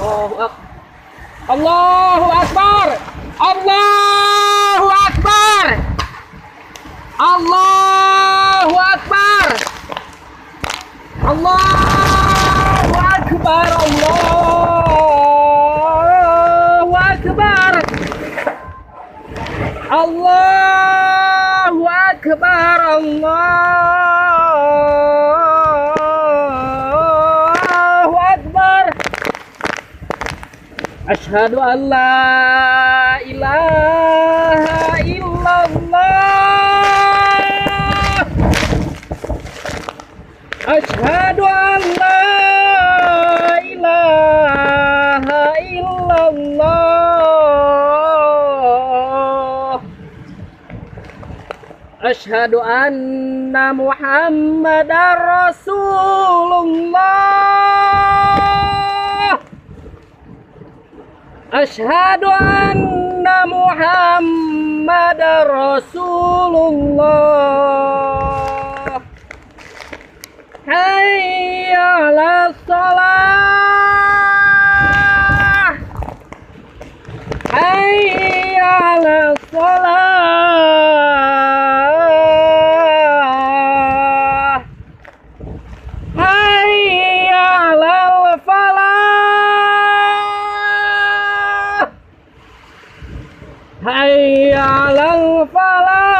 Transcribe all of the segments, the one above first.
Allahu Akbar. Allahu Akbar. Allahu Akbar. Allahu Akbar. Allahu Akbar. Allahu Akbar. Allahu Akbar. Asyhadu an la ilaha illallah. Asyhadu an la ilaha illallah. Asyhadu anna Muhammadar Rasulullah. Asyhadu anna Muhammadar Rasulullah. Hayya 'alas shalah. Hayya 'alas shalah. Hayya 'alal falah. Hayya 'alal falah.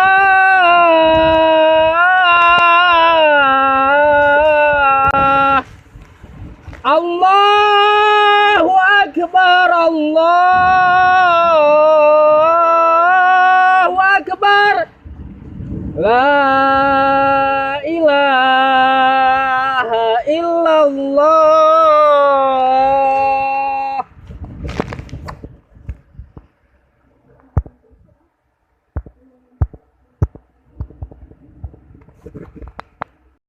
Allahu Akbar. Allahu Akbar. La ilaha illallah.